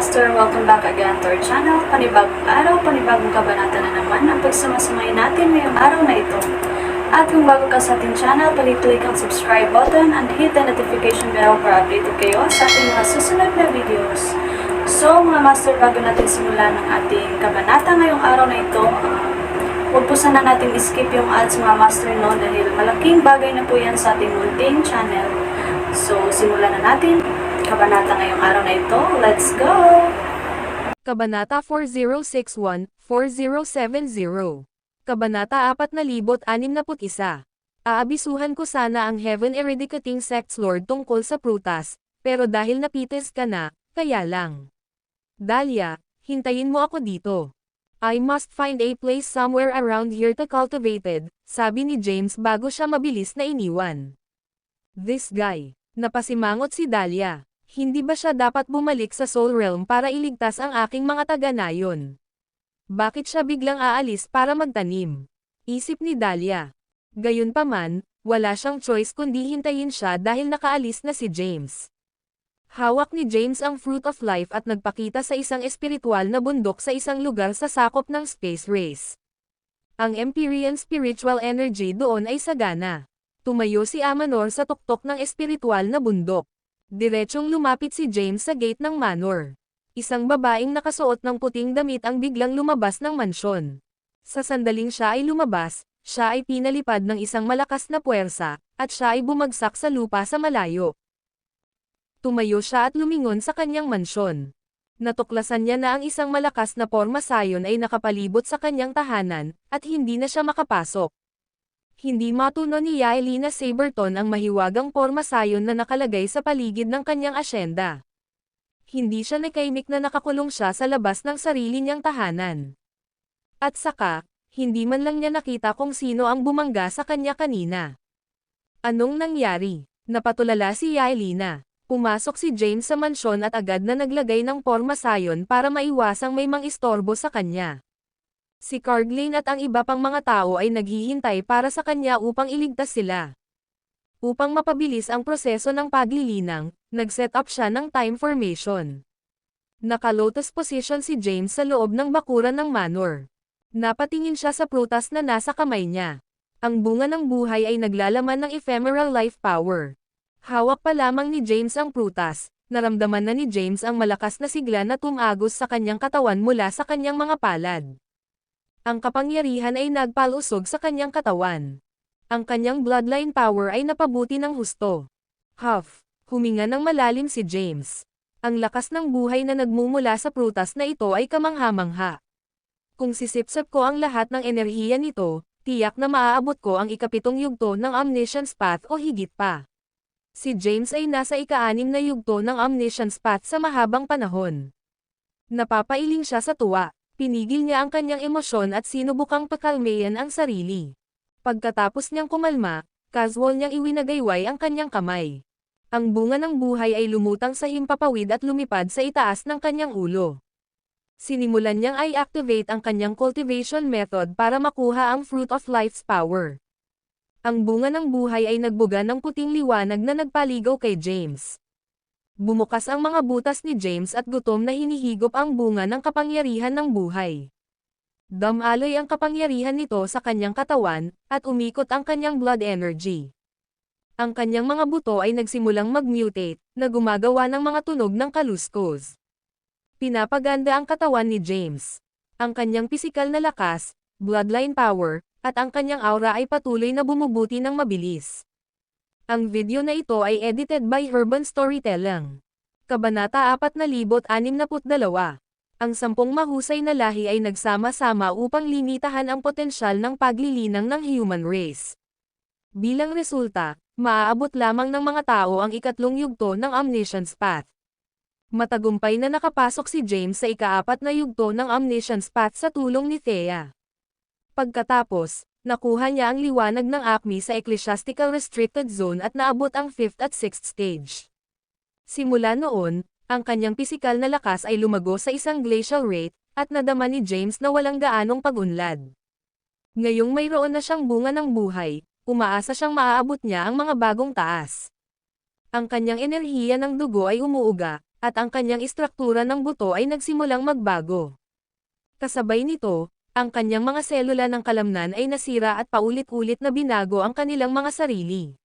Master, welcome back again to our channel. Panibagong araw, panibagong kabanata na naman ang pagsumasamayin natin ngayong araw na ito. At kung bago ka sa ating channel, pag-click ang subscribe button and hit the notification bell para updated kayo sa ating mga susunod na videos. So mga Master, bago natin simulan ang ating kabanata ngayong araw na ito, huwag po sana natin skip yung ads mga Master, no, dahil malaking bagay na po yan sa ating munting channel. So simulan na natin kabanata ngayong araw na ito. Let's go! Kabanata 4061-4070. Kabanata 4061. Aabisuhan ko sana ang Heaven Eradicating Sects Lord tungkol sa prutas, pero dahil napitis ka na, kaya lang. Dahlia, hintayin mo ako dito. I must find a place somewhere around here to cultivate it, sabi ni James bago siya mabilis na iniwan. This guy. Napasimangot si Dahlia. Hindi ba siya dapat bumalik sa Soul Realm para iligtas ang aking mga taga-nayon? Bakit siya biglang aalis para magtanim? Isip ni Dahlia. Gayunpaman, wala siyang choice kundi hintayin siya dahil nakaalis na si James. Hawak ni James ang Fruit of Life at nagpakita sa isang espiritual na bundok sa isang lugar sa sakop ng space race. Ang Empyrean spiritual energy doon ay sagana. Tumayo si Amanor sa tuktok ng espiritual na bundok. Diretsyong lumapit si James sa gate ng manor. Isang babaeng nakasuot ng puting damit ang biglang lumabas ng mansyon. Sa sandaling siya ay lumabas, siya ay pinalipad ng isang malakas na puwersa, at siya ay bumagsak sa lupa sa malayo. Tumayo siya at lumingon sa kanyang mansyon. Natuklasan niya na ang isang malakas na pormasayon ay nakapalibot sa kanyang tahanan, at hindi na siya makapasok. Hindi matuno ni Yaelina Saberton ang mahiwagang pormasayon na nakalagay sa paligid ng kanyang asyenda. Hindi siya nakaimik na nakakulong siya sa labas ng sarili niyang tahanan. At saka, hindi man lang niya nakita kung sino ang bumangga sa kanya kanina. Anong nangyari? Napatulala si Yaelina. Pumasok si James sa mansyon at agad na naglagay ng pormasayon para maiwasang may mangistorbo sa kanya. Si Carglane at ang iba pang mga tao ay naghihintay para sa kanya upang iligtas sila. Upang mapabilis ang proseso ng paglilinang, nag-set up siya ng time formation. Naka-lotus position si James sa loob ng bakuran ng manor. Napatingin siya sa prutas na nasa kamay niya. Ang bunga ng buhay ay naglalaman ng ephemeral life power. Hawak pa lamang ni James ang prutas, naramdaman na ni James ang malakas na sigla na tumagos sa kanyang katawan mula sa kanyang mga palad. Ang kapangyarihan ay nagpalusog sa kanyang katawan. Ang kanyang bloodline power ay napabuti ng husto. Huff, huminga ng malalim si James. Ang lakas ng buhay na nagmumula sa prutas na ito ay kamangha-mangha. Kung sisipsip ko ang lahat ng enerhiya nito, tiyak na maaabot ko ang ikapitong yugto ng Omniscience Path o higit pa. Si James ay nasa ika-6 na yugto ng Omniscience Path sa mahabang panahon. Napapailing siya sa tuwa. Pinigil niya ang kanyang emosyon at sinubukang pakalmayan ang sarili. Pagkatapos niyang kumalma, casual niyang iwinagayway ang kanyang kamay. Ang bunga ng buhay ay lumutang sa himpapawid at lumipad sa itaas ng kanyang ulo. Sinimulan niyang i-activate ang kanyang cultivation method para makuha ang Fruit of Life's power. Ang bunga ng buhay ay nagbuga ng puting liwanag na nagpaligaw kay James. Bumukas ang mga butas ni James at gutom na hinihigop ang bunga ng kapangyarihan ng buhay. Damaloy ang kapangyarihan nito sa kanyang katawan, at umikot ang kanyang blood energy. Ang kanyang mga buto ay nagsimulang mag-mutate, na gumagawa ng mga tunog ng kaluskos. Pinapaganda ang katawan ni James. Ang kanyang pisikal na lakas, bloodline power, at ang kanyang aura ay patuloy na bumubuti ng mabilis. Ang video na ito ay edited by Urban Storytelling. Kabanata 4062. Ang 10 mahusay na lahi ay nagsama-sama upang limitahan ang potensyal ng paglilinang ng human race. Bilang resulta, maaabot lamang ng mga tao ang ikatlong yugto ng Omniscience Path. Matagumpay na nakapasok si James sa ika-4 na yugto ng Omniscience Path sa tulong ni Thea. Pagkatapos, nakuha niya ang liwanag ng Acme sa Ecclesiastical Restricted Zone at naabot ang 5th at 6th stage. Simula noon, ang kanyang pisikal na lakas ay lumago sa isang glacial rate, at nadama ni James na walang gaanong pag-unlad. Ngayong mayroon na siyang bunga ng buhay, umaasa siyang maaabot niya ang mga bagong taas. Ang kanyang enerhiya ng dugo ay umuuga, at ang kanyang istruktura ng buto ay nagsimulang magbago. Kasabay nito, ang kanyang mga selula ng kalamnan ay nasira at paulit-ulit na binago ang kanilang mga sarili.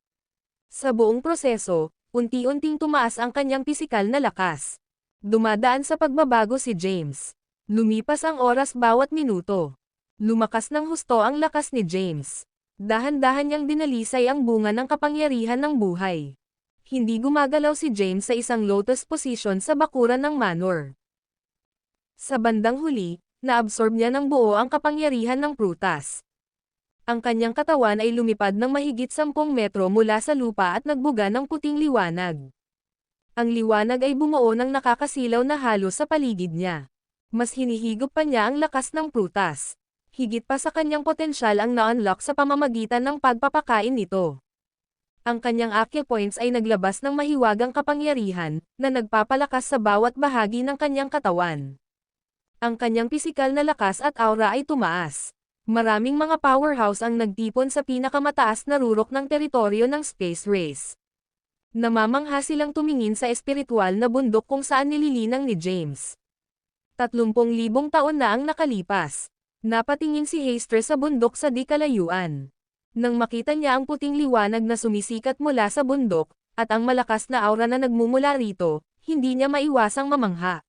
Sa buong proseso, unti-unting tumaas ang kanyang pisikal na lakas. Dumadaan sa pagbabago si James. Lumipas ang oras bawat minuto. Lumakas ng husto ang lakas ni James. Dahan-dahan niyang dinalisay ang bunga ng kapangyarihan ng buhay. Hindi gumagalaw si James sa isang lotus position sa bakuran ng manor. Sa bandang huli, naabsorb niya ng buo ang kapangyarihan ng prutas. Ang kanyang katawan ay lumipad ng mahigit 10 metro mula sa lupa at nagbuga ng puting liwanag. Ang liwanag ay bumuo ng nakakasilaw na halo sa paligid niya. Mas hinihigop pa niya ang lakas ng prutas. Higit pa sa kanyang potensyal ang na-unlock sa pamamagitan ng pagpapakain nito. Ang kanyang acupoints ay naglabas ng mahiwagang kapangyarihan, na nagpapalakas sa bawat bahagi ng kanyang katawan. Ang kanyang pisikal na lakas at aura ay tumaas. Maraming mga powerhouse ang nagtipon sa pinakamataas na rurok ng teritoryo ng space race. Namamangha silang tumingin sa espiritual na bundok kung saan nililinang ni James. 30,000 taon na ang nakalipas. Napatingin si Hastur sa bundok sa di kalayuan. Nang makita niya ang puting liwanag na sumisikat mula sa bundok, at ang malakas na aura na nagmumula rito, hindi niya maiwasang mamangha.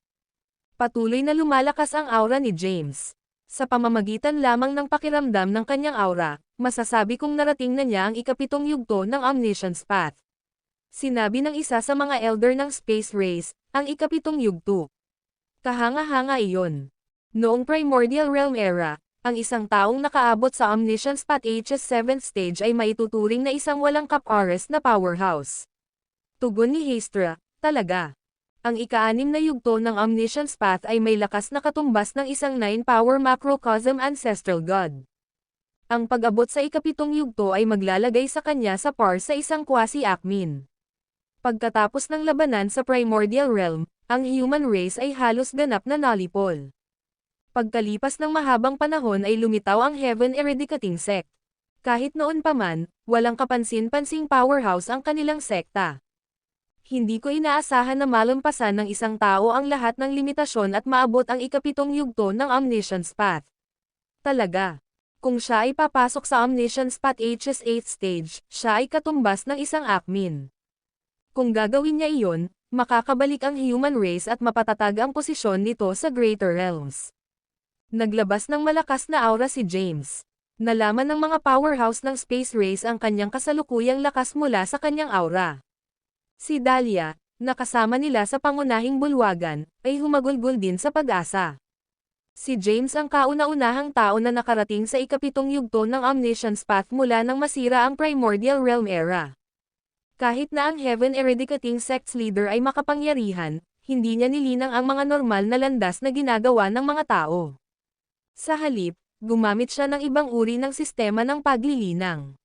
Patuloy na lumalakas ang aura ni James. Sa pamamagitan lamang ng pakiramdam ng kanyang aura, masasabi kong narating na niya ang ikapitong yugto ng Omniscience Path. Sinabi ng isa sa mga elder ng space race, ang ikapitong yugto. Kahanga-hanga iyon. Noong Primordial Realm Era, ang isang taong nakaabot sa Omniscience Path H's 7th stage ay maituturing na isang walang kap-ares na powerhouse. Tugon ni Hastur, talaga. Ang ika-6 na yugto ng Omniscience Path ay may lakas na katumbas ng isang 9-power Macrocosm Ancestral God. Ang pag-abot sa ikapitong yugto ay maglalagay sa kanya sa par sa isang quasi-Acmin. Pagkatapos ng labanan sa Primordial Realm, ang human race ay halos ganap na nalipol. Pagkalipas ng mahabang panahon ay lumitaw ang Heaven Eradicating Sect. Kahit noon pa man, walang kapansin-pansing powerhouse ang kanilang sekta. Hindi ko inaasahan na malampasan ng isang tao ang lahat ng limitasyon at maabot ang ikapitong yugto ng Omniscience Path. Talaga. Kung siya ay papasok sa Omniscience Path H's 8th stage, siya ay katumbas ng isang Acmin. Kung gagawin niya iyon, makakabalik ang human race at mapatatag ang posisyon nito sa Greater Realms. Naglabas ng malakas na aura si James. Nalaman ng mga powerhouse ng space race ang kanyang kasalukuyang lakas mula sa kanyang aura. Si Dahlia, na kasama nila sa pangunahing bulwagan, ay humagulgol din sa pag-asa. Si James ang kauna-unahang tao na nakarating sa ikapitong yugto ng Omniscience Path mula nang masira ang Primordial Realm Era. Kahit na ang Heaven Eradicating Sect's leader ay makapangyarihan, hindi niya nilinang ang mga normal na landas na ginagawa ng mga tao. Sa halip, gumamit siya ng ibang uri ng sistema ng paglilinang.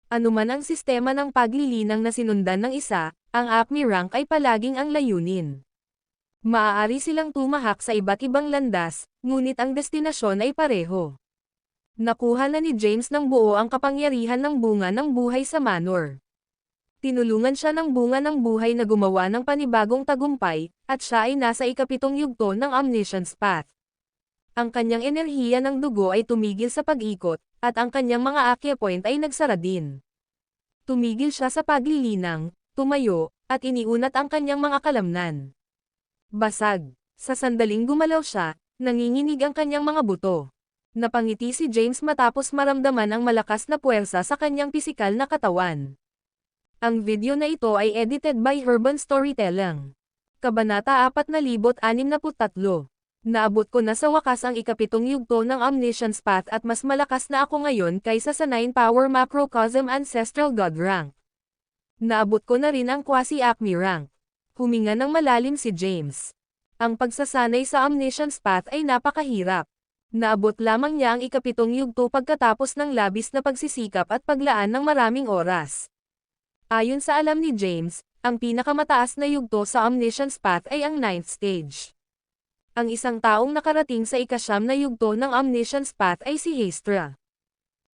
Anuman ang sistema ng paglilinang na sinundan ng isa, ang Acme rank ay palaging ang layunin. Maaari silang tumahak sa iba't ibang landas, ngunit ang destinasyon ay pareho. Nakuha na ni James ng buo ang kapangyarihan ng bunga ng buhay sa manor. Tinulungan siya ng bunga ng buhay na gumawa ng panibagong tagumpay, at siya ay nasa ikapitong yugto ng Omniscience Path. Ang kanyang enerhiya ng dugo ay tumigil sa pag-ikot, at ang kanyang mga acupoint ay nagsara din. Tumigil siya sa paglilinang, tumayo, at iniunat ang kanyang mga kalamnan. Basag. Sa sandaling gumalaw siya, nanginginig ang kanyang mga buto. Napangiti si James matapos maramdaman ang malakas na puwersa sa kanyang pisikal na katawan. Ang video na ito ay edited by Urban Storytelling. Kabanata 4063. Naabot ko na sa wakas ang ikapitong yugto ng Omniscience Path at mas malakas na ako ngayon kaysa sa 9-power Macrocosm Ancestral God rank. Naabot ko na rin ang quasi-Acme rank. Huminga ng malalim si James. Ang pagsasanay sa Omniscience Path ay napakahirap. Naabot lamang niya ang ikapitong yugto pagkatapos ng labis na pagsisikap at paglaan ng maraming oras. Ayon sa alam ni James, ang pinakamataas na yugto sa Omniscience Path ay ang 9th stage. Ang isang taong nakarating sa ika-9 na yugto ng Omniscience Path ay si Hastur.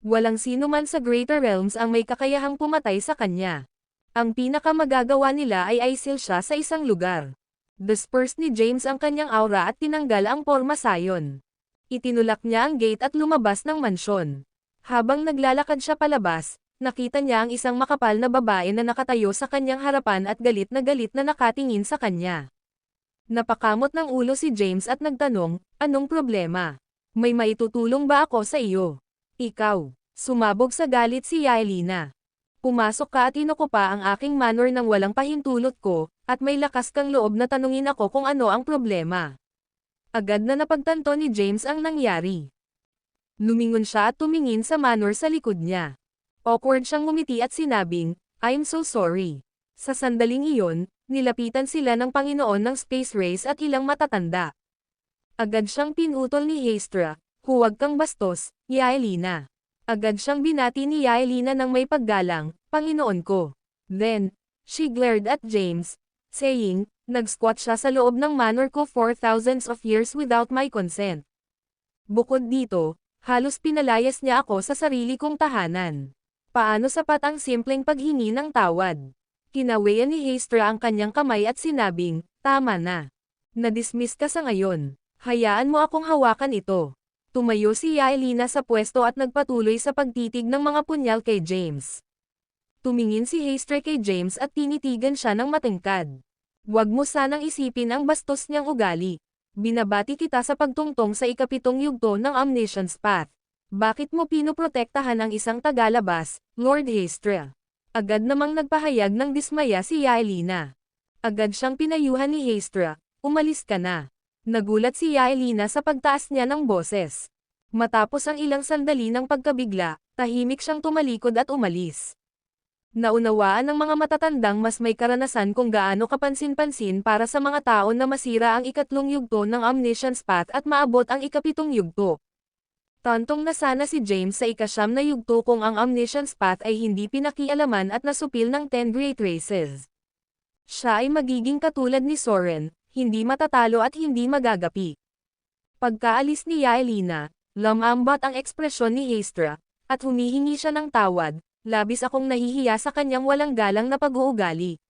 Walang sino man sa Greater Realms ang may kakayahang pumatay sa kanya. Ang pinakamagagawa nila ay isil siya sa isang lugar. Dispersed ni James ang kanyang aura at tinanggal ang porma sayon. Itinulak niya ang gate at lumabas ng mansyon. Habang naglalakad siya palabas, nakita niya ang isang makapal na babae na nakatayo sa kanyang harapan at galit na nakatingin sa kanya. Napakamot ng ulo si James at nagtanong, "Anong problema? May maitutulong ba ako sa iyo?" "Ikaw." Sumabog sa galit si Yaelina. "Pumasok ka at inukupa ang aking manor nang walang pahintulot ko, at may lakas kang loob na tanungin ako kung ano ang problema." Agad na napagtanto ni James ang nangyari. Lumingon siya at tumingin sa manor sa likod niya. Awkward siyang ngumiti at sinabing, "I'm so sorry." Sa sandaling iyon, nilapitan sila ng Panginoon ng Space Race at ilang matatanda. Agad siyang pinutol ni Hestra, "Huwag kang bastos, Yaelina." Agad siyang binati ni Yaelina ng may paggalang, "Panginoon ko." Then, she glared at James, saying, "Nag-squat siya sa loob ng manor ko for thousands of years without my consent. Bukod dito, halos pinalayas niya ako sa sarili kong tahanan. Paano sapat ang simpleng paghingi ng tawad?" Kinawayan ni Hestra ang kanyang kamay at sinabing, "Tama na. Na-dismiss ka sa ngayon. Hayaan mo akong hawakan ito." Tumayo si Yaelina sa pwesto at nagpatuloy sa pagtitig ng mga punyal kay James. Tumingin si Hestra kay James at tinitigan siya ng matingkad. "Huwag mo sanang isipin ang bastos niyang ugali. Binabati kita sa pagtungtong sa ikapitong yugto ng Omniscience Path. Bakit mo pinoprotektahan ang isang tagalabas, Lord Hestra?" Agad namang nagpahayag ng dismaya si Yaelina. Agad siyang pinayuhan ni Hestra, "Umalis ka na." Nagulat si Yaelina sa pagtaas niya ng boses. Matapos ang ilang sandali ng pagkabigla, tahimik siyang tumalikod at umalis. Naunawaan ng mga matatandang mas may karanasan kung gaano kapansin-pansin para sa mga tao na masira ang ikatlong yugto ng Omniscience Path at maabot ang ikapitong yugto. Tantong na sana si James sa ikasyam na yugto kung ang Omniscience Path ay hindi pinakialaman at nasupil ng 10 Great Races. Siya ay magiging katulad ni Soren, hindi matatalo at hindi magagapi. Pagkaalis ni Yaelina, lumambat ang ekspresyon ni Hestra, at humihingi siya ng tawad. Labis akong nahihiya sa kanyang walang galang na pag-uugali.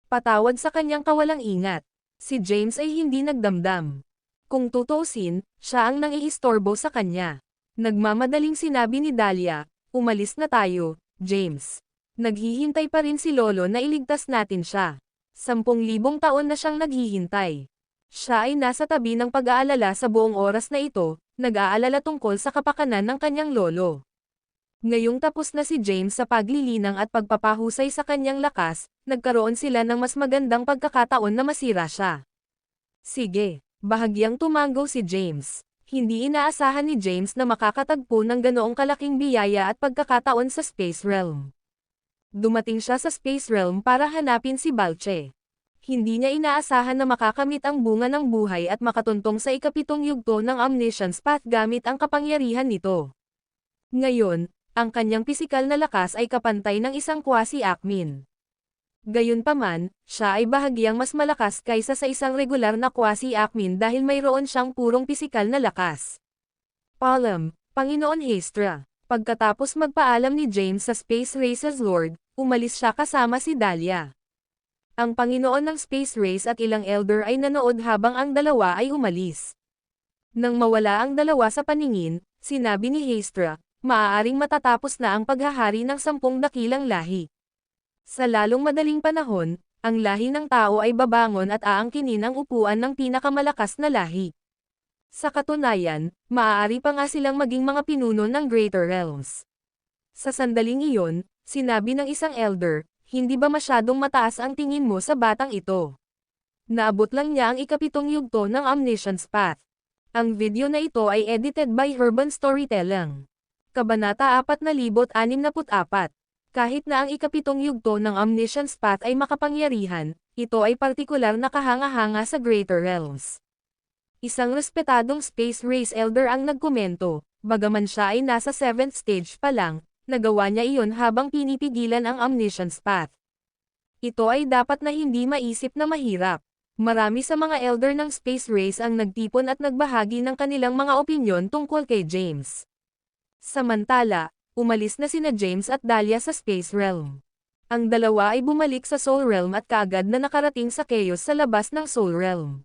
Patawad sa kanyang kawalang ingat. Si James ay hindi nagdamdam. Kung tutuusin, siya ang nangiistorbo sa kanya. Nagmamadaling sinabi ni Dahlia, "Umalis na tayo, James. Naghihintay pa rin si Lolo na iligtas natin siya. 10,000 taon na siyang naghihintay." Siya ay nasa tabi ng pag-aalala sa buong oras na ito, nag-aalala tungkol sa kapakanan ng kanyang lolo. Ngayong tapos na si James sa paglilinang at pagpapahusay sa kanyang lakas, nagkaroon sila ng mas magandang pagkakataon na masira siya. Sige, bahagyang tumango si James. Hindi inaasahan ni James na makakatagpo ng ganoong kalaking biyaya at pagkakataon sa Space Realm. Dumating siya sa Space Realm para hanapin si Balche. Hindi niya inaasahan na makakamit ang bunga ng buhay at makatuntong sa ikapitong yugto ng Omniscience Path gamit ang kapangyarihan nito. Ngayon, ang kanyang pisikal na lakas ay kapantay ng isang quasi-Acmin. Gayunpaman, siya ay bahagyang mas malakas kaysa sa isang regular na quasi-Acmin dahil mayroon siyang purong pisikal na lakas. Paalam, Panginoon Hestra. Pagkatapos magpaalam ni James sa Space Race's Lord, umalis siya kasama si Dahlia. Ang Panginoon ng Space Race at ilang Elder ay nanood habang ang dalawa ay umalis. Nang mawala ang dalawa sa paningin, sinabi ni Hestra, "Maaaring matatapos na ang paghahari ng 10 dakilang lahi. Sa lalong madaling panahon, ang lahi ng tao ay babangon at aangkinin ang upuan ng pinakamalakas na lahi. Sa katunayan, maaari pa nga silang maging mga pinuno ng Greater Realms." Sa sandaling iyon, sinabi ng isang elder, "Hindi ba masyadong mataas ang tingin mo sa batang ito? Naabot lang niya ang ikapitong yugto ng Omniscience Path." Ang video na ito ay edited by Urban Storytelling. Kabanata 4064. Kahit na ang ikapitong yugto ng Omniscience Path ay makapangyarihan, ito ay partikular na kahanga-hanga sa Greater Realms. Isang respetadong Space Race Elder ang nagkomento, bagaman siya ay nasa 7th stage pa lang, nagawa niya iyon habang pinipigilan ang Omniscience Path. Ito ay dapat na hindi maisip na mahirap. Marami sa mga Elder ng Space Race ang nagtipon at nagbahagi ng kanilang mga opinyon tungkol kay James. Samantala, umalis na sina James at Dahlia sa Space Realm. Ang dalawa ay bumalik sa Soul Realm at kaagad na nakarating sa Chaos sa labas ng Soul Realm.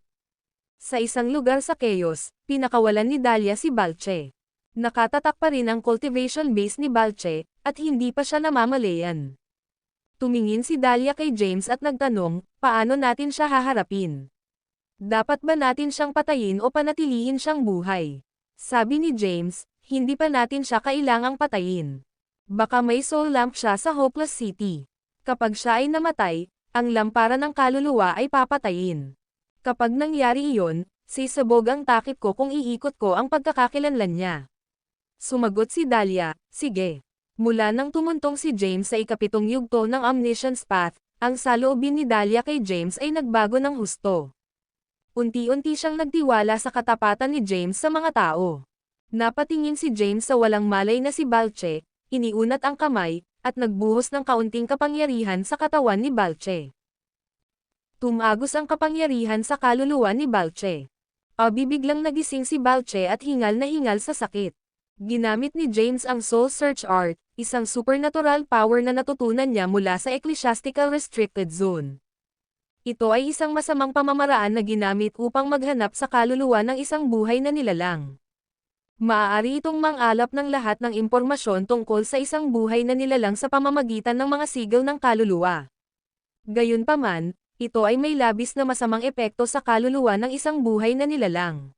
Sa isang lugar sa Chaos, pinakawalan ni Dahlia si Balche. Nakatatak pa rin ang cultivation base ni Balche, at hindi pa siya namamalayan. Tumingin si Dahlia kay James at nagtanong, paano natin siya haharapin? Dapat ba natin siyang patayin o panatilihin siyang buhay? Sabi ni James, hindi pa natin siya kailangang patayin. Baka may soul lamp siya sa Hopeless City. Kapag siya ay namatay, ang lampara ng kaluluwa ay papatayin. Kapag nangyari iyon, sisabog ang takip ko kung iikot ko ang pagkakakilanlan niya. Sumagot si Dahlia, sige. Mula nang tumuntong si James sa ikapitong yugto ng Omniscience Path, ang saloobin ni Dahlia kay James ay nagbago ng husto. Unti-unti siyang nagtiwala sa katapatan ni James sa mga tao. Napatingin si James sa walang malay na si Balche, iniunat ang kamay, at nagbuhos ng kaunting kapangyarihan sa katawan ni Balche. Tumagos ang kapangyarihan sa kaluluwa ni Balche. Biglang nagising si Balche at hingal na hingal sa sakit. Ginamit ni James ang Soul Search Art, isang supernatural power na natutunan niya mula sa Ecclesiastical Restricted Zone. Ito ay isang masamang pamamaraan na ginamit upang maghanap sa kaluluwa ng isang buhay na nilalang. Maaari itong mangalap ng lahat ng impormasyon tungkol sa isang buhay na nilalang sa pamamagitan ng mga sigal ng kaluluwa. Gayunpaman, ito ay may labis na masamang epekto sa kaluluwa ng isang buhay na nilalang.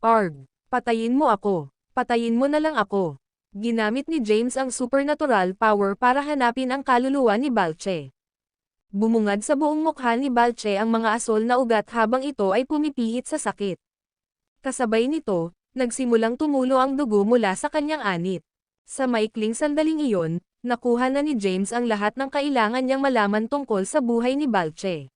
Arg! Patayin mo ako! Patayin mo na lang ako! Ginamit ni James ang supernatural power para hanapin ang kaluluwa ni Balche. Bumungad sa buong mukha ni Balche ang mga asol na ugat habang ito ay pumipihit sa sakit. Kasabay nito, nagsimulang tumulo ang dugo mula sa kanyang anit. Sa maikling sandaling iyon, nakuha na ni James ang lahat ng kailangan niyang malaman tungkol sa buhay ni Balche.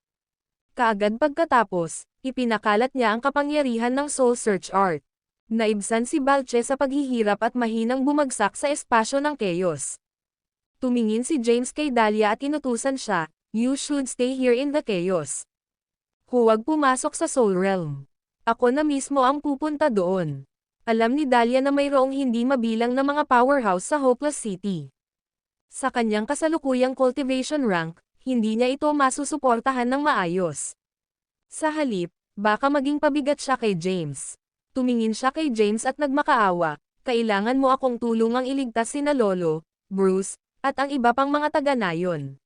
Kaagad pagkatapos, ipinakalat niya ang kapangyarihan ng Soul Search Art. Naibsan si Balche sa paghihirap at mahinang bumagsak sa espasyo ng Chaos. Tumingin si James kay Dahlia at inutusan siya, "You should stay here in the Chaos. Huwag pumasok sa Soul Realm. Ako na mismo ang pupunta doon." Alam ni Dahlia na mayroong hindi mabilang na mga powerhouse sa Hopeless City. Sa kanyang kasalukuyang cultivation rank, hindi niya ito masusuportahan ng maayos. Sa halip, baka maging pabigat siya kay James. Tumingin siya kay James at nagmakaawa, "Kailangan mo akong tulungang iligtas sina Lolo, Bruce, at ang iba pang mga taga-nayon."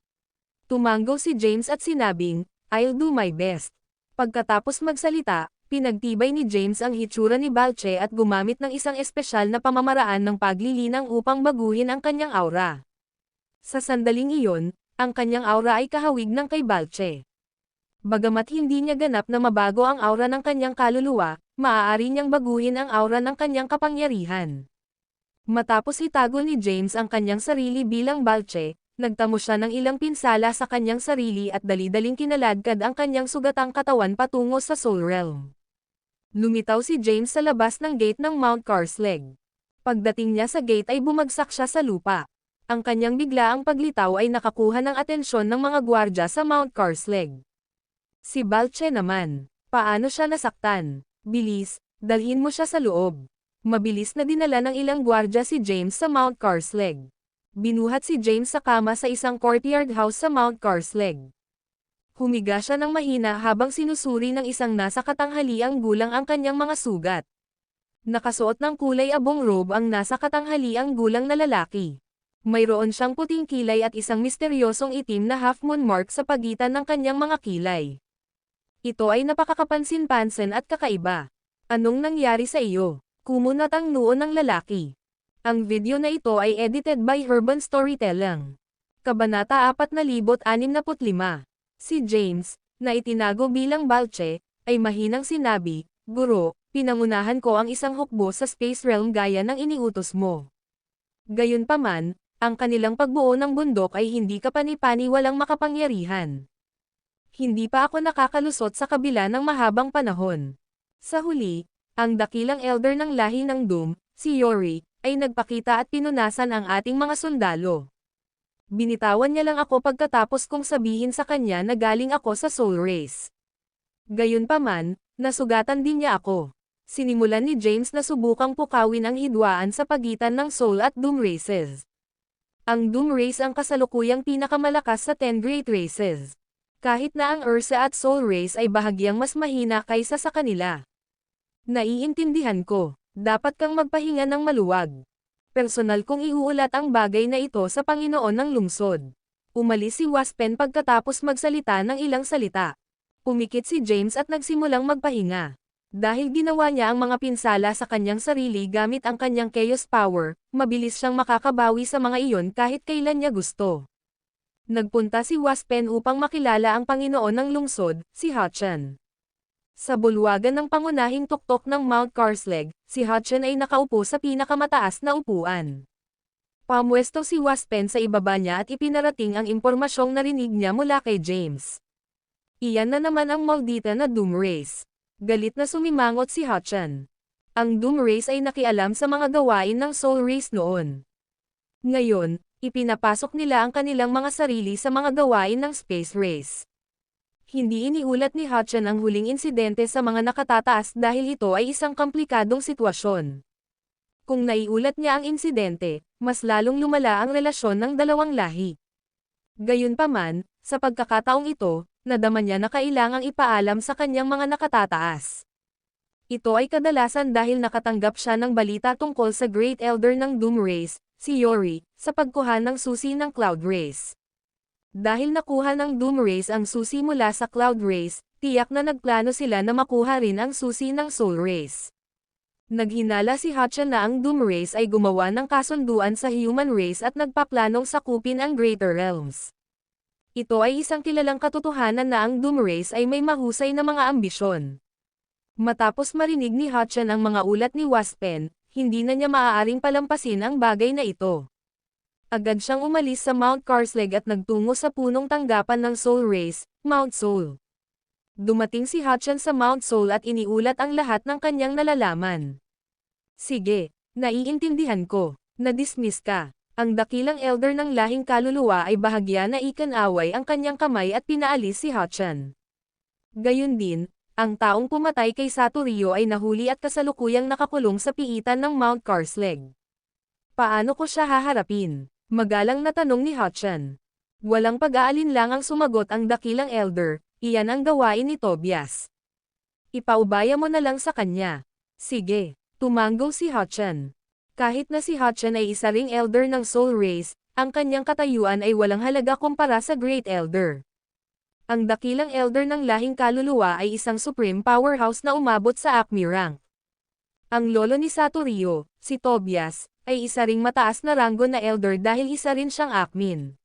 Tumanggo si James at sinabing, "I'll do my best." Pagkatapos magsalita, pinagtibay ni James ang hitsura ni Balche at gumamit ng isang espesyal na pamamaraan ng paglilinang upang baguhin ang kanyang aura. Sa sandaling iyon, ang kanyang aura ay kahawig ng kay Balche. Bagamat hindi niya ganap na mabago ang aura ng kanyang kaluluwa, maaari niyang baguhin ang aura ng kanyang kapangyarihan. Matapos itago ni James ang kanyang sarili bilang Balche, nagtamo siya ng ilang pinsala sa kanyang sarili at dali-daling kinaladkad ang kanyang sugatang katawan patungo sa Soul Realm. Lumitaw si James sa labas ng gate ng Mount Carslag. Pagdating niya sa gate ay bumagsak siya sa lupa. Ang kanyang biglaang paglitaw ay nakakuha ng atensyon ng mga gwardya sa Mount Carslag. Si Balche naman, paano siya nasaktan? "Bilis, dalhin mo siya sa loob." Mabilis na dinala ng ilang gwardya si James sa Mount Carslag. Binuhat si James sa kama sa isang courtyard house sa Mount Carslag. Humiga siya ng mahina habang sinusuri ng isang nasa katanghaliang gulang ang kanyang mga sugat. Nakasuot ng kulay abong robe ang nasa katanghaliang gulang na lalaki. Mayroon siyang puting kilay at isang misteryosong itim na half-moon mark sa pagitan ng kanyang mga kilay. Ito ay napakakapansin-pansin at kakaiba. "Anong nangyari sa iyo?" Kumunat ang noo ng lalaki. Ang video na ito ay edited by Urban Storytelling. Kabanata 4065. Si James, na itinago bilang Balche, ay mahinang sinabi, "Guro, pinangunahan ko ang isang hukbo sa Space Realm gaya ng iniutos mo." Gayunpaman, ang kanilang pagbuo ng bundok ay hindi kapani-paniwalang makapangyarihan. Hindi pa ako nakakalusot sa kabila ng mahabang panahon. Sa huli, ang dakilang elder ng lahi ng Doom, si Yori, ay nagpakita at pinunasan ang ating mga sundalo. Binitawan niya lang ako pagkatapos kong sabihin sa kanya na galing ako sa Soul Race. Gayunpaman, nasugatan din niya ako. Sinimulan ni James na subukang pukawin ang hidwaan sa pagitan ng Soul at Doom races. Ang Doom Race ang kasalukuyang pinakamalakas sa 10 Great Races. Kahit na ang Ursa at Soul Race ay bahagyang mas mahina kaysa sa kanila. Naiintindihan ko, dapat kang magpahinga ng maluwag. Personal kong iuulat ang bagay na ito sa Panginoon ng lungsod. Umalis si Waspen pagkatapos magsalita ng ilang salita. Pumikit si James at nagsimulang magpahinga. Dahil ginawa niya ang mga pinsala sa kanyang sarili gamit ang kanyang Chaos Power, mabilis siyang makakabawi sa mga iyon kahit kailan niya gusto. Nagpunta si Waspen upang makilala ang Panginoon ng lungsod, si Hachan. Sa bulwagan ng pangunahing tuktok ng Mount Carslag, si Hachan ay nakaupo sa pinakamataas na upuan. Pamwesto si Waspen sa ibaba niya at ipinarating ang impormasyong narinig niya mula kay James. Iyan na naman ang maldita na Doom Race. Galit na sumimangot si Hachan. Ang Doom Race ay nakialam sa mga gawain ng Soul Race noon. Ngayon, ipinapasok nila ang kanilang mga sarili sa mga gawain ng Space Race. Hindi iniulat ni Hachan ang huling insidente sa mga nakatataas dahil ito ay isang komplikadong sitwasyon. Kung naiulat niya ang insidente, mas lalong lumala ang relasyon ng dalawang lahi. Gayunpaman, sa pagkakataong ito, nadama niya na kailangang ipaalam sa kanyang mga nakatataas. Ito ay kadalasan dahil nakatanggap siya ng balita tungkol sa Great Elder ng Doom Race, si Yori, sa pagkuha ng susi ng Cloud Race. Dahil nakuha ng Doom Race ang susi mula sa Cloud Race, tiyak na nagplano sila na makuha rin ang susi ng Soul Race. Naghinala si Hachan na ang Doom Race ay gumawa ng kasunduan sa Human Race at nagpaplanong sakupin ang Greater Realms. Ito ay isang kilalang katotohanan na ang Doom Race ay may mahusay na mga ambisyon. Matapos marinig ni Hachan ang mga ulat ni Waspen, hindi na niya maaaring palampasin ang bagay na ito. Agad siyang umalis sa Mount Carslag at nagtungo sa punong tanggapan ng Soul Race, Mount Soul. Dumating si Hachan sa Mount Soul at iniulat ang lahat ng kanyang nalalaman. Sige, naiintindihan ko, na-dismiss ka. Ang dakilang elder ng lahing kaluluwa ay bahagya na ikanaway ang kanyang kamay at pinaalis si Hachan. Gayun din, ang taong pumatay kay Saturio ay nahuli at kasalukuyang nakakulong sa piitan ng Mount Carslag. Paano ko siya haharapin? Magalang na tanong ni Hachan. Walang pag-aalinlangang sumagot ang dakilang elder, iyan ang gawain ni Tobias. Ipaubaya mo na lang sa kanya. Sige, tumanggo si Hachan. Kahit na si Hachan ay isa ring elder ng Soul Race, ang kanyang katayuan ay walang halaga kumpara sa Great Elder. Ang dakilang elder ng lahing kaluluwa ay isang supreme powerhouse na umabot sa Acme rank. Ang lolo ni Saturio, si Tobias, ay isa ring mataas na ranggo na elder dahil isa rin siyang Acmin.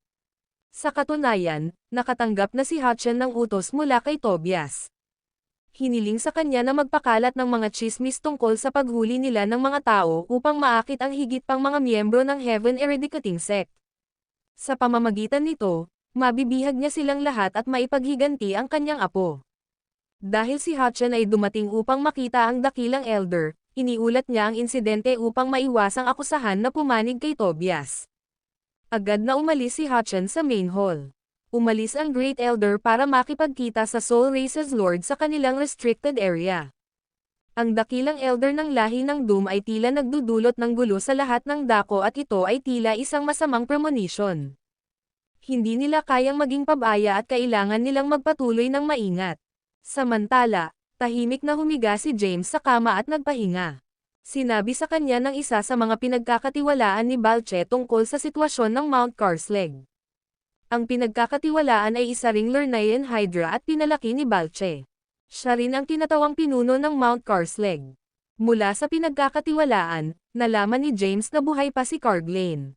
Sa katunayan, nakatanggap na si Hachan ng utos mula kay Tobias. Hiniling sa kanya na magpakalat ng mga chismis tungkol sa paghuli nila ng mga tao upang maakit ang higit pang mga miyembro ng Heaven Eradicating Sect. Sa pamamagitan nito, mabibihag niya silang lahat at maipaghiganti ang kanyang apo. Dahil si Hachan ay dumating upang makita ang dakilang elder, iniulat niya ang insidente upang maiwasang akusahan na pumanig kay Tobias. Agad na umalis si Hachan sa main hall. Umalis ang Great Elder para makipagkita sa Soul Race's Lord sa kanilang restricted area. Ang dakilang elder ng lahi ng Doom ay tila nagdudulot ng gulo sa lahat ng dako at ito ay tila isang masamang premonition. Hindi nila kayang maging pabaya at kailangan nilang magpatuloy ng maingat. Samantala, tahimik na humiga si James sa kama at nagpahinga. Sinabi sa kanya ng isa sa mga pinagkakatiwalaan ni Balche tungkol sa sitwasyon ng Mount Carslag. Ang pinagkakatiwalaan ay isa ring Lernaean Hydra at pinalaki ni Balche. Siya rin ang tinatawang pinuno ng Mount Carslag. Mula sa pinagkakatiwalaan, nalaman ni James na buhay pa si Carglane.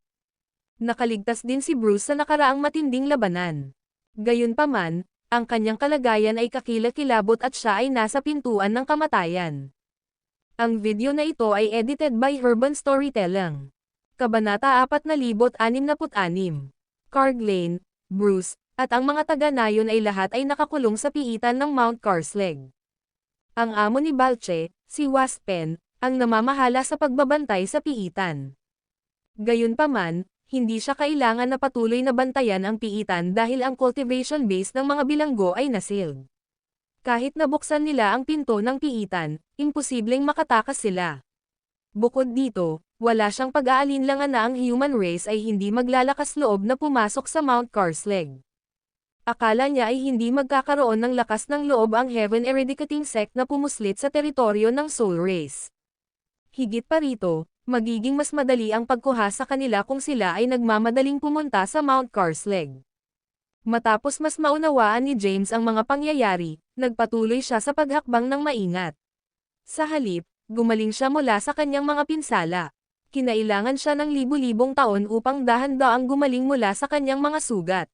Nakaligtas din si Bruce sa nakaraang matinding labanan. Gayunpaman, ang kanyang kalagayan ay kakilakilabot at siya ay nasa pintuan ng kamatayan. Ang video na ito ay edited by Herban Storytelling. Kabanata 4066. Carglane, Bruce, at ang mga taga-nayon ay lahat ay nakakulong sa piitan ng Mount Carslag. Ang amo ni Balche, si Waspen, ang namamahala sa pagbabantay sa piitan. Gayunpaman, hindi siya kailangan na patuloy na bantayan ang piitan dahil ang cultivation base ng mga bilanggo ay nasealed. Kahit nabuksan nila ang pinto ng piitan, imposibleng makatakas sila. Bukod dito, wala siyang pag-aalinlangan na ang human race ay hindi maglalakas loob na pumasok sa Mount Karslake. Akala niya ay hindi magkakaroon ng lakas ng loob ang Heaven Eradicating Sect na pumuslit sa teritoryo ng Soul Race. Higit pa rito, magiging mas madali ang pagkuha sa kanila kung sila ay nagmamadaling pumunta sa Mount Karslake. Matapos mas maunawaan ni James ang mga pangyayari, nagpatuloy siya sa paghakbang ng maingat. Sa halip, gumaling siya mula sa kanyang mga pinsala. Kinailangan siya ng libu-libong taon upang dahan-daang gumaling mula sa kanyang mga sugat.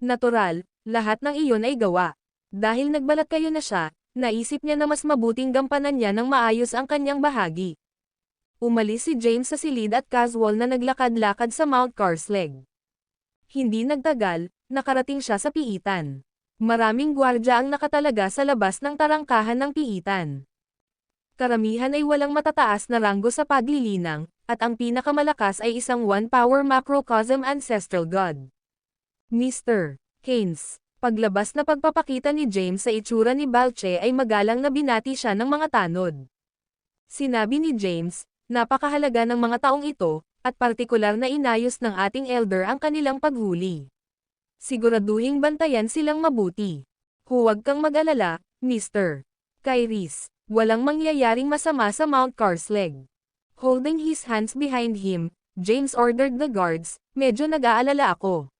Natural, lahat ng iyon ay gawa. Dahil nagbalat kayo na siya, naisip niya na mas mabuting gampanan niya ng maayos ang kanyang bahagi. Umalis si James sa silid at casual na naglakad-lakad sa Mount Karslake. Hindi nagtagal, nakarating siya sa piitan. Maraming gwardya ang nakatalaga sa labas ng tarangkahan ng piitan. Karamihan ay walang matataas na ranggo sa paglilinang, at ang pinakamalakas ay isang one-power macrocosm ancestral god. Mr. Keynes. Paglabas na pagpapakita ni James sa itsura ni Balche ay magalang na binati siya ng mga tanod. Sinabi ni James, napakahalaga ng mga taong ito, at partikular na inayos ng ating elder ang kanilang paghuli. Siguraduhing bantayan silang mabuti. Huwag kang mag-alala, Mr. Kairis. Walang mangyayaring masama sa Mount Karslake. Holding his hands behind him, James ordered the guards, medyo nag-aalala ako.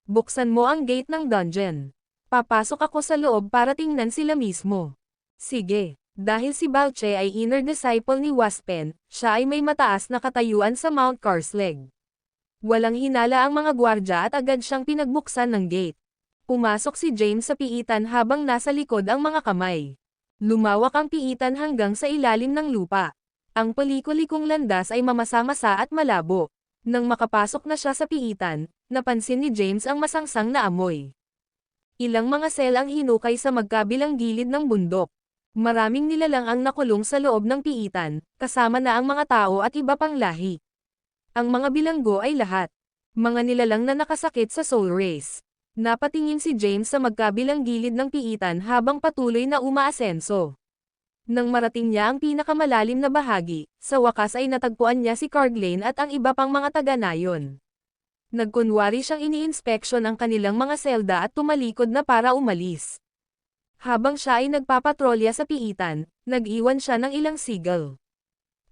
Buksan mo ang gate ng dungeon. Papasok ako sa loob para tingnan sila mismo. Sige, dahil si Balche ay inner disciple ni Waspen, siya ay may mataas na katayuan sa Mount Karslake. Walang hinala ang mga gwardya at agad siyang pinagbuksan ng gate. Pumasok si James sa piitan habang nasa likod ang mga kamay. Lumawak ang piitan hanggang sa ilalim ng lupa. Ang palikulikong landas ay mamasa-masa at malabo. Nang makapasok na siya sa piitan, napansin ni James ang masangsang na amoy. Ilang mga sel ang hinukay sa magkabilang gilid ng bundok. Maraming nilalang ang nakulong sa loob ng piitan, kasama na ang mga tao at iba pang lahi. Ang mga bilanggo ay lahat. Mga nilalang na nakasakit sa Soul Race. Napatingin si James sa magkabilang gilid ng piitan habang patuloy na umaasenso. Nang marating niya ang pinakamalalim na bahagi, sa wakas ay natagpuan niya si Carglane at ang iba pang mga taga-nayon. Nagkunwari siyang ini-inspeksyon ang kanilang mga selda at tumalikod na para umalis. Habang siya ay nagpapatrolya sa piitan, nag-iwan siya ng ilang seagull.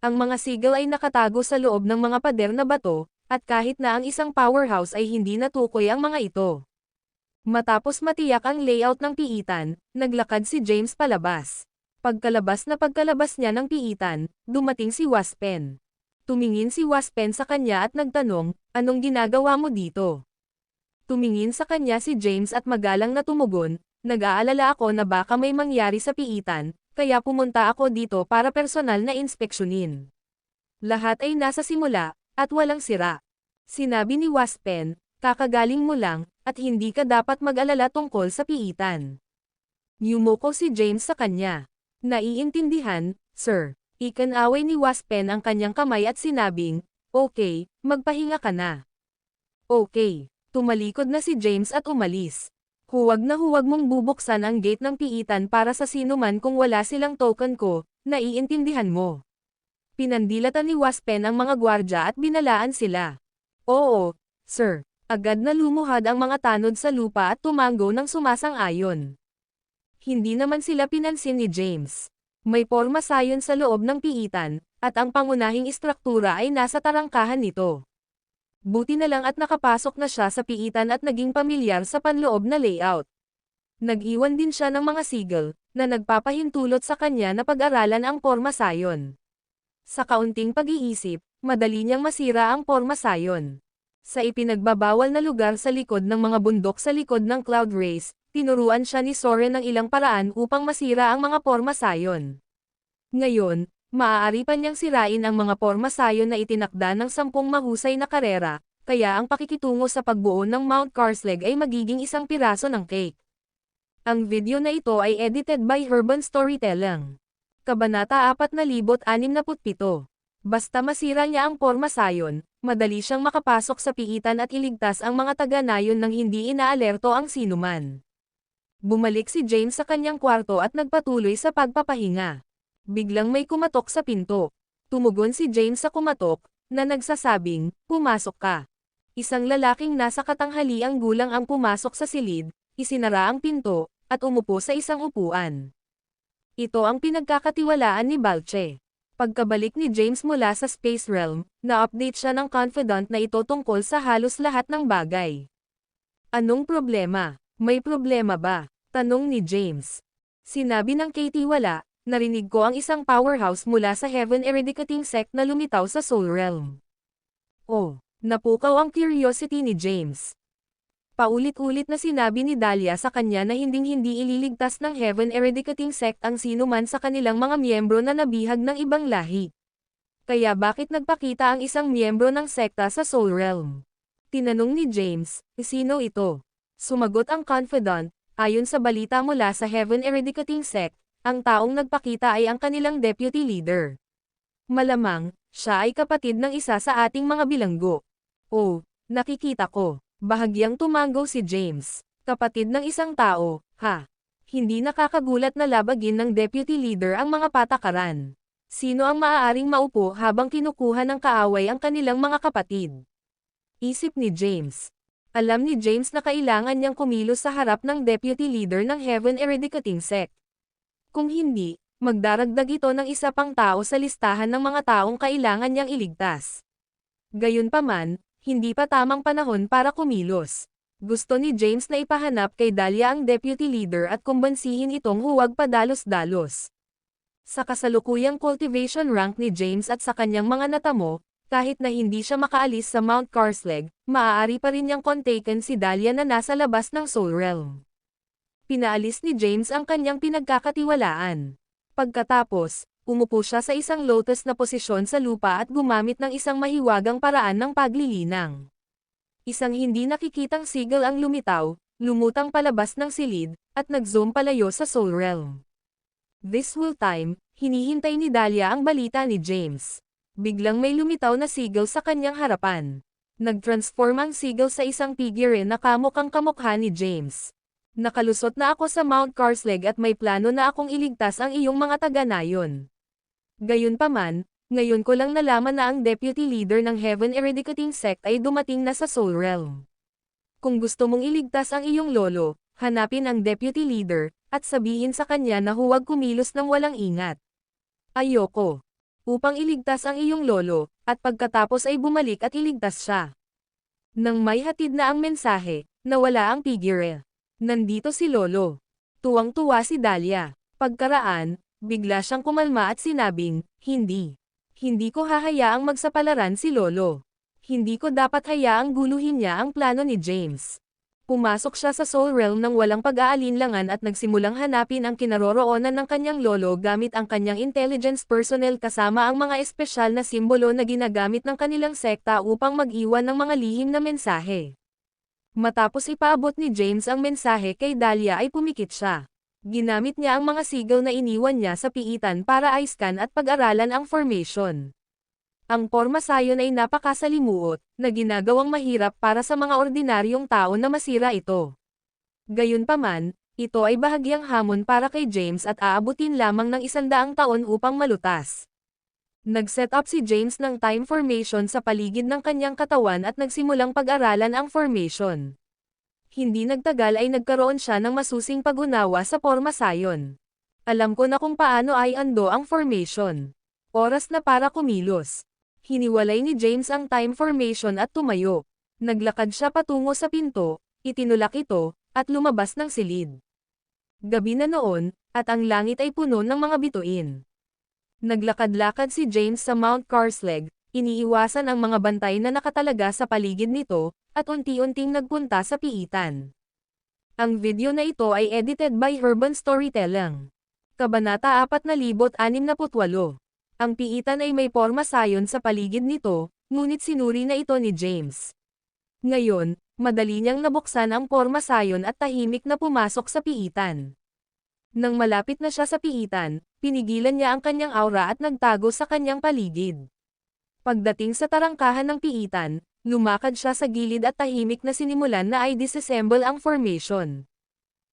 Ang mga seagull ay nakatago sa loob ng mga pader na bato, at kahit na ang isang powerhouse ay hindi natukoy ang mga ito. Matapos matiyak ang layout ng piitan, naglakad si James palabas. Pagkalabas niya ng piitan, dumating si Waspen. Tumingin si Waspen sa kanya at nagtanong, anong ginagawa mo dito? Tumingin sa kanya si James at magalang na tumugon, nag-aalala ako na baka may mangyari sa piitan, kaya pumunta ako dito para personal na inspeksyonin. Lahat ay nasa simula, at walang sira. Sinabi ni Waspen, kakagaling mo lang, at hindi ka dapat mag-alala tungkol sa piitan. Yumuko si James sa kanya. Naiintindihan, sir. Ikanaway ni Waspen ang kanyang kamay at sinabing, okay, magpahinga ka na. Okay. Tumalikod na si James at umalis. Huwag mong bubuksan ang gate ng piitan para sa sinuman kung wala silang token ko, naiintindihan mo. Pinandilatan ni Waspen ang mga gwardya at binalaan sila. Oo, sir. Agad na lumuhad ang mga tanod sa lupa at tumango ng sumasang-ayon. Hindi naman sila pinansin ni James. May porma sayon sa loob ng piitan, at ang pangunahing istruktura ay nasa tarangkahan nito. Buti na lang at nakapasok na siya sa piitan at naging pamilyar sa panloob na layout. Nag-iwan din siya ng mga seagull, na nagpapahintulot sa kanya na pag-aralan ang porma sayon. Sa kaunting pag-iisip, madali niyang masira ang porma sayon. Sa ipinagbabawal na lugar sa likod ng mga bundok sa likod ng Cloud Race, tinuruan siya ni Soren ng ilang paraan upang masira ang mga porma sayon. Ngayon, maaari pa niyang sirain ang mga porma sayon na itinakda ng 10 mahusay na karera, kaya ang pakikitungo sa pagbuo ng Mount Karslake ay magiging isang piraso ng cake. Ang video na ito ay edited by Urban Storytelling. Kabanata 4067. Basta masira niya ang porma sayon, madali siyang makapasok sa piitan at iligtas ang mga taga-nayon nang hindi inaalerto ang sinuman. Bumalik si James sa kanyang kwarto at nagpatuloy sa pagpapahinga. Biglang may kumatok sa pinto. Tumugon si James sa kumatok, na nagsasabing, pumasok ka. Isang lalaking nasa katanghaliang gulang ang pumasok sa silid, isinara ang pinto, at umupo sa isang upuan. Ito ang pinagkakatiwalaan ni Balche. Pagkabalik ni James mula sa Space Realm, na-update siya ng confidant na ito tungkol sa halos lahat ng bagay. Anong problema? May problema ba? Tanong ni James. Sinabi ng Katie wala, narinig ko ang isang powerhouse mula sa Heaven Eradicating Sect na lumitaw sa Soul Realm. Oh, napukaw ang curiosity ni James. Paulit-ulit na sinabi ni Dahlia sa kanya na hinding-hindi ililigtas ng Heaven Eradicating Sect ang sino man sa kanilang mga miyembro na nabihag ng ibang lahi. Kaya bakit nagpakita ang isang miyembro ng sekta sa Soul Realm? Tinanong ni James, sino ito? Sumagot ang confidant, ayon sa balita mula sa Heaven Eradicating Sect, ang taong nagpakita ay ang kanilang deputy leader. Malamang, siya ay kapatid ng isa sa ating mga bilanggo. Oh, nakikita ko. Bahagyang tumango si James. Kapatid ng isang tao, ha? Hindi nakakagulat na labagin ng deputy leader ang mga patakaran. Sino ang maaaring maupo habang kinukuha ng kaaway ang kanilang mga kapatid? Isip ni James. Alam ni James na kailangan niyang kumilos sa harap ng deputy leader ng Heaven Eradicating Sect. Kung hindi, magdaragdag ito ng isa pang tao sa listahan ng mga taong kailangan niyang iligtas. Gayunpaman, hindi pa tamang panahon para kumilos. Gusto ni James na ipahanap kay Dahlia ang deputy leader at kumbansihin itong huwag padalos-dalos. Sa kasalukuyang cultivation rank ni James at sa kanyang mga natamo, kahit na hindi siya makaalis sa Mount Carslag, maaari pa rin niyang kontaken si Dahlia na nasa labas ng Soul Realm. Pinaalis ni James ang kanyang pinagkakatiwalaan. Pagkatapos, umupo siya sa isang lotus na posisyon sa lupa at gumamit ng isang mahiwagang paraan ng paglilinang. Isang hindi nakikitang sigil ang lumitaw, lumutang palabas ng silid, at nag-zoom palayo sa Soul Realm. This whole time, hinihintay ni Dahlia ang balita ni James. Biglang may lumitaw na sigil sa kanyang harapan. Nag-transform ang sigil sa isang figure na kamukhang kamukha ni James. Nakalusot na ako sa Mount Carslag at may plano na akong iligtas ang iyong mga taga-nayon. Gayunpaman, ngayon ko lang nalaman na ang deputy leader ng Heaven Eradicating Sect ay dumating na sa Soul Realm. Kung gusto mong iligtas ang iyong lolo, hanapin ang deputy leader, at sabihin sa kanya na huwag kumilos ng walang ingat. Ayoko. Upang iligtas ang iyong lolo, at pagkatapos ay bumalik at iligtas siya. Nang may hatid na ang mensahe, nawala ang figure. Nandito si lolo. Tuwang-tuwa si Dahlia. Pagkaraan, bigla siyang kumalma at sinabing, hindi. Hindi ko hahayaang magsapalaran si lolo. Hindi ko dapat hayaang guluhin niya ang plano ni James. Pumasok siya sa Soul Realm nang walang pag-aalinlangan at nagsimulang hanapin ang kinaroroonan ng kanyang lolo gamit ang kanyang intelligence personnel kasama ang mga espesyal na simbolo na ginagamit ng kanilang sekta upang mag-iwan ng mga lihim na mensahe. Matapos ipaabot ni James ang mensahe kay Dahlia ay pumikit siya. Ginamit niya ang mga sigil na iniwan niya sa piitan para i-scan at pag-aralan ang formation. Ang pormasayon ay napakasalimuot, na ginagawang mahirap para sa mga ordinaryong tao na masira ito. Gayunpaman, ito ay bahagyang hamon para kay James at aabutin lamang ng 100 taon upang malutas. Nag-set up si James ng time formation sa paligid ng kanyang katawan at nagsimulang pag-aralan ang formation. Hindi nagtagal ay nagkaroon siya ng masusing pag-unawa sa pormasayon. Alam ko na kung paano ay ando ang formation. Oras na para kumilos. Hiniwalay ni James ang time formation at tumayo. Naglakad siya patungo sa pinto, itinulak ito, at lumabas ng silid. Gabi na noon, at ang langit ay puno ng mga bituin. Naglakad-lakad si James sa Mount Carslag, iniiwasan ang mga bantay na nakatalaga sa paligid nito, at unti-unting nagpunta sa piitan. Ang video na ito ay edited by Herban Storytelling. Kabanata 468. Ang piitan ay may pormasayon sa paligid nito, ngunit sinuri na ito ni James. Ngayon, madali niyang nabuksan ang pormasayon at tahimik na pumasok sa piitan. Nang malapit na siya sa piitan, pinigilan niya ang kanyang aura at nagtago sa kanyang paligid. Pagdating sa tarangkahan ng piitan, lumakad siya sa gilid at tahimik na sinimulan na ay disassemble ang formation.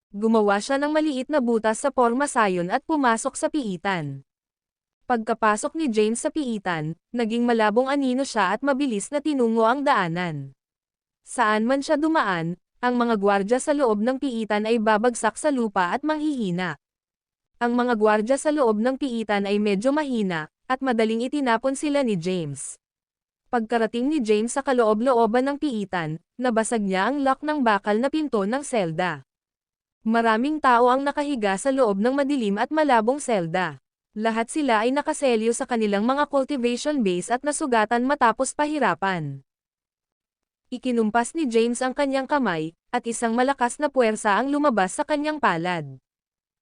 Gumawa siya ng maliit na butas sa pormasayon at pumasok sa piitan. Pagkapasok ni James sa piitan, naging malabong anino siya at mabilis na tinungo ang daanan. Saan man siya dumaan, ang mga gwardya sa loob ng piitan ay babagsak sa lupa at manghihina. Ang mga gwardya sa loob ng piitan ay medyo mahina, at madaling itinapon sila ni James. Pagkarating ni James sa kaloob-looban ng piitan, nabasag niya ang lock ng bakal na pinto ng selda. Maraming tao ang nakahiga sa loob ng madilim at malabong selda. Lahat sila ay nakaselyo sa kanilang mga cultivation base at nasugatan matapos pahirapan. Ikinumpas ni James ang kanyang kamay, at isang malakas na puwersa ang lumabas sa kanyang palad.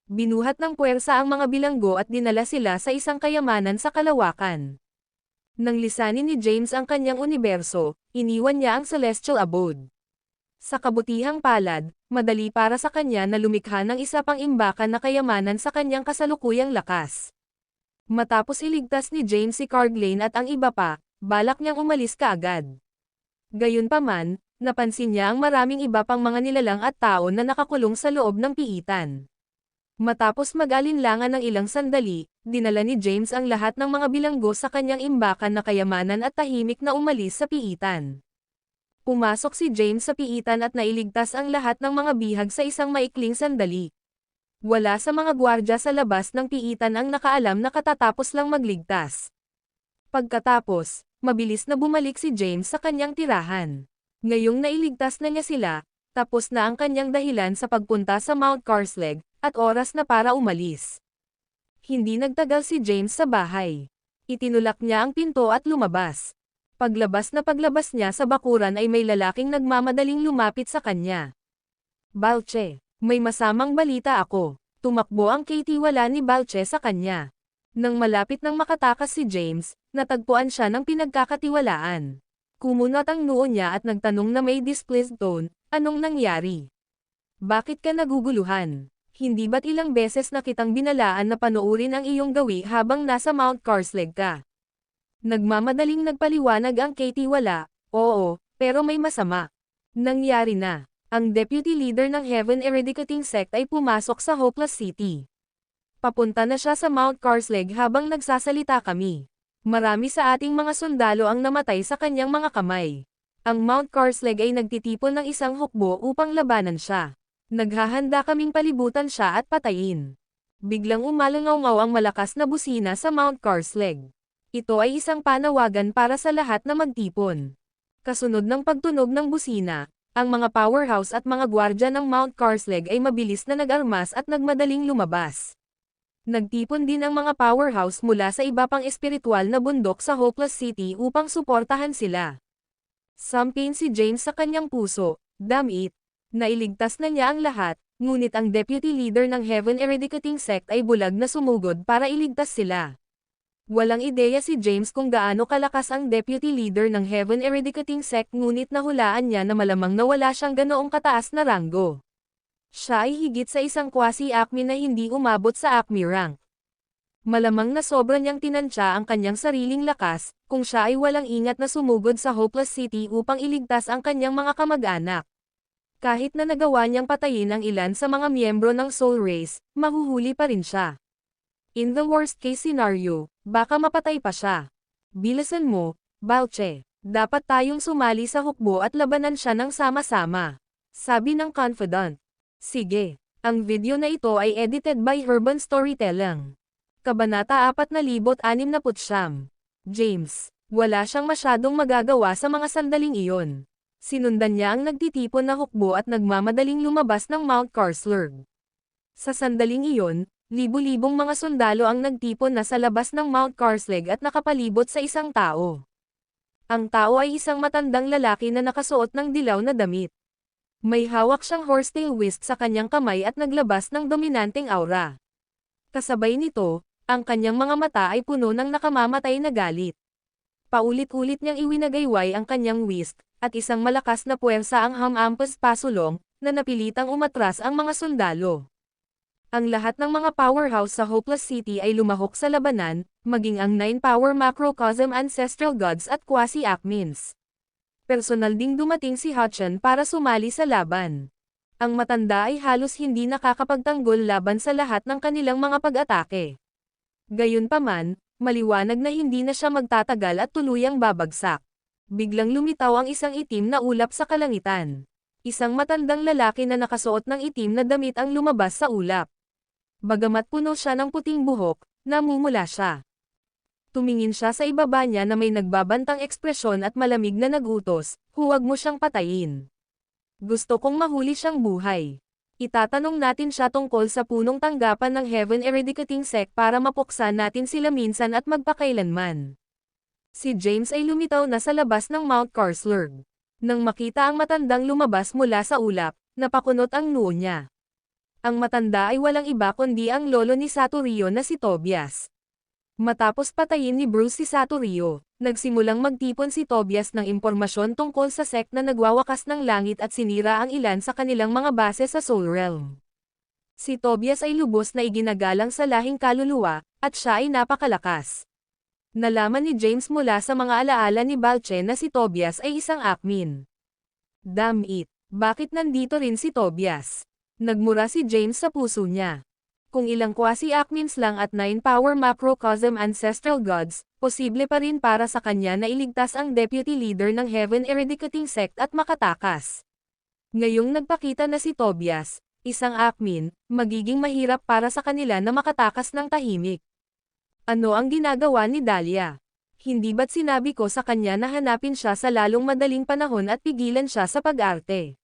Binuhat ng puwersa ang mga bilanggo at dinala sila sa isang kayamanan sa kalawakan. Nang lisanin ni James ang kanyang universo, iniwan niya ang celestial abode. Sa kabutihang palad, madali para sa kanya na lumikha ng isa pang imbakan na kayamanan sa kanyang kasalukuyang lakas. Matapos iligtas ni James si Carglane at ang iba pa, balak niyang umalis kaagad. Gayunpaman, napansin niya ang maraming iba pang mga nilalang at tao na nakakulong sa loob ng piitan. Matapos mag-alinlangan ng ilang sandali, dinala ni James ang lahat ng mga bilanggo sa kanyang imbakan na kayamanan at tahimik na umalis sa piitan. Pumasok si James sa piitan at nailigtas ang lahat ng mga bihag sa isang maikling sandali. Wala sa mga gwardya sa labas ng piitan ang nakaalam na katatapos lang magligtas. Pagkatapos, mabilis na bumalik si James sa kanyang tirahan. Ngayong nailigtas na niya sila, tapos na ang kanyang dahilan sa pagpunta sa Mount Carslake, at oras na para umalis. Hindi nagtagal si James sa bahay. Itinulak niya ang pinto at lumabas. Paglabas niya sa bakuran ay may lalaking nagmamadaling lumapit sa kanya. "Balche, may masamang balita ako." Tumakbo ang katiwala ni Balche sa kanya. Nang malapit nang makatakas si James, natagpuan siya ng pinagkakatiwalaan. Kumunot ang noo niya at nagtanong na may displeased tone, "Anong nangyari? Bakit ka naguguluhan? Hindi ba't ilang beses na kitang binalaan na panoorin ang iyong gawi habang nasa Mount Carslake ka?" Nagmamadaling nagpaliwanag ang katiwala, "Oo, pero may masama. Nangyari na. Ang deputy leader ng Heaven Eradicating Sect ay pumasok sa Hopeless City. Papunta na siya sa Mount Carslake habang nagsasalita kami. Marami sa ating mga sundalo ang namatay sa kanyang mga kamay. Ang Mount Carslake ay nagtitipon ng isang hukbo upang labanan siya. Naghahanda kaming palibutan siya at patayin." Biglang umalangaw-ngaw ang malakas na busina sa Mount Carslake. Ito ay isang panawagan para sa lahat na magtipon. Kasunod ng pagtunog ng busina, ang mga powerhouse at mga gwardya ng Mount Carslake ay mabilis na nag-armas at nagmadaling lumabas. Nagtipon din ang mga powerhouse mula sa iba pang espiritual na bundok sa Hopeless City upang suportahan sila. Sampain si James sa kanyang puso, "Damn it! Nailigtas na niya ang lahat," ngunit ang deputy leader ng Heaven Eradicating Sect ay bulag na sumugod para iligtas sila. Walang ideya si James kung gaano kalakas ang deputy leader ng Heaven Eradicating Sect ngunit nahulaan niya na malamang na wala siyang ganoong kataas na ranggo. Siya ay higit sa isang quasi-acme na hindi umabot sa acme rank. Malamang na sobra niyang tinansya ang kanyang sariling lakas, kung siya ay walang ingat na sumugod sa Hopeless City upang iligtas ang kanyang mga kamag-anak. Kahit na nagawa niyang patayin ang ilan sa mga miyembro ng Soul Race, mahuhuli pa rin siya. In the worst case scenario, baka mapatay pa siya. "Bilisan mo, Balche. Dapat tayong sumali sa hukbo at labanan siya ng sama-sama," sabi ng confidant. Sige. Ang video na ito ay edited by Herban Storytelling. Kabanata 4069. James. Wala siyang masyadong magagawa sa mga sandaling iyon. Sinundan niya ang nagtitipon na hukbo at nagmamadaling lumabas ng Mount Carslake. Sa sandaling iyon, libu-libong mga sundalo ang nagtipon na sa labas ng Mount Carslake at nakapalibot sa isang tao. Ang tao ay isang matandang lalaki na nakasuot ng dilaw na damit. May hawak siyang horsetail whisk sa kanyang kamay at naglabas ng dominanteng aura. Kasabay nito, ang kanyang mga mata ay puno ng nakamamatay na galit. Paulit-ulit niyang iwinagayway ang kanyang whisk, at isang malakas na puwersa ang hamampas pasulong, na napilitang umatras ang mga sundalo. Ang lahat ng mga powerhouse sa Hopeless City ay lumahok sa labanan, maging ang 9-power macrocosm ancestral gods at quasi-acmens. Personal ding dumating si Hutchin para sumali sa laban. Ang matanda ay halos hindi nakakapagtanggol laban sa lahat ng kanilang mga pag-atake. Gayunpaman, maliwanag na hindi na siya magtatagal at tuluyang babagsak. Biglang lumitaw ang isang itim na ulap sa kalangitan. Isang matandang lalaki na nakasuot ng itim na damit ang lumabas sa ulap. Bagamat puno siya ng puting buhok, namumula siya. Tumingin siya sa ibaba niya na may nagbabantang ekspresyon at malamig na nagutos, huwag mo siyang patayin. Gusto kong mahuli siyang buhay. Itatanong natin siya tungkol sa punong tanggapan ng Heaven Eradicating Sect para mapuksan natin sila minsan at magpakailanman. Si James ay lumitaw na sa labas ng Mount Carslurg. Nang makita ang matandang lumabas mula sa ulap, napakunot ang noo niya. Ang matanda ay walang iba kundi ang lolo ni Saturio na si Tobias. Matapos patayin ni Bruce si Saturio, nagsimulang magtipon si Tobias ng impormasyon tungkol sa sect na nagwawakas ng langit at sinira ang ilan sa kanilang mga base sa Soul Realm. Si Tobias ay lubos na iginagalang sa lahing kaluluwa, at siya ay napakalakas. Nalaman ni James mula sa mga alaala ni Balche na si Tobias ay isang Akmin. Damn it, bakit nandito rin si Tobias? Nagmura si James sa puso niya. Kung ilang quasi-Akmins lang at 9 power macrocosm ancestral gods, posible pa rin para sa kanya na iligtas ang deputy leader ng Heaven Eradicating Sect at makatakas. Ngayong nagpakita na si Tobias, isang Akmin, magiging mahirap para sa kanila na makatakas ng tahimik. Ano ang ginagawa ni Dahlia? Hindi ba't sinabi ko sa kanya na hanapin siya sa lalong madaling panahon at pigilan siya sa pag-arte?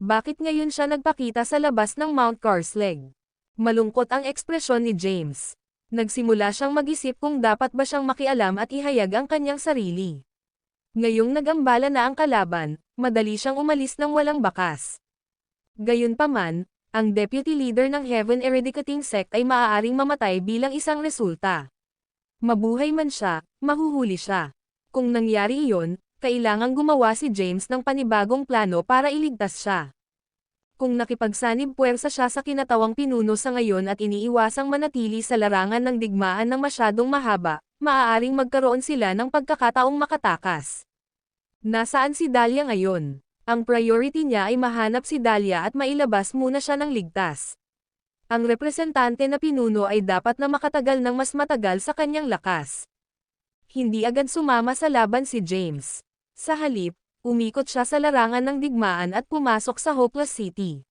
Bakit ngayon siya nagpakita sa labas ng Mount Carslurg? Malungkot ang ekspresyon ni James. Nagsimula siyang mag-isip kung dapat ba siyang makialam at ihayag ang kanyang sarili. Ngayong nagambala na ang kalaban, madali siyang umalis ng walang bakas. Gayunpaman, ang deputy leader ng Heaven Eradicating Sect ay maaaring mamatay bilang isang resulta. Mabuhay man siya, mahuhuli siya. Kung nangyari iyon, kailangang gumawa si James ng panibagong plano para iligtas siya. Kung nakipagsanib puwersa siya sa kinatawang pinuno sa ngayon at iniiwasang manatili sa larangan ng digmaan ng masyadong mahaba, maaaring magkaroon sila ng pagkakataong makatakas. Nasaan si Dahlia ngayon? Ang priority niya ay mahanap si Dahlia at mailabas muna siya ng ligtas. Ang representante na pinuno ay dapat na makatagal ng mas matagal sa kanyang lakas. Hindi agad sumama sa laban si James. Sa halip, umikot siya sa larangan ng digmaan at pumasok sa Hopeless City.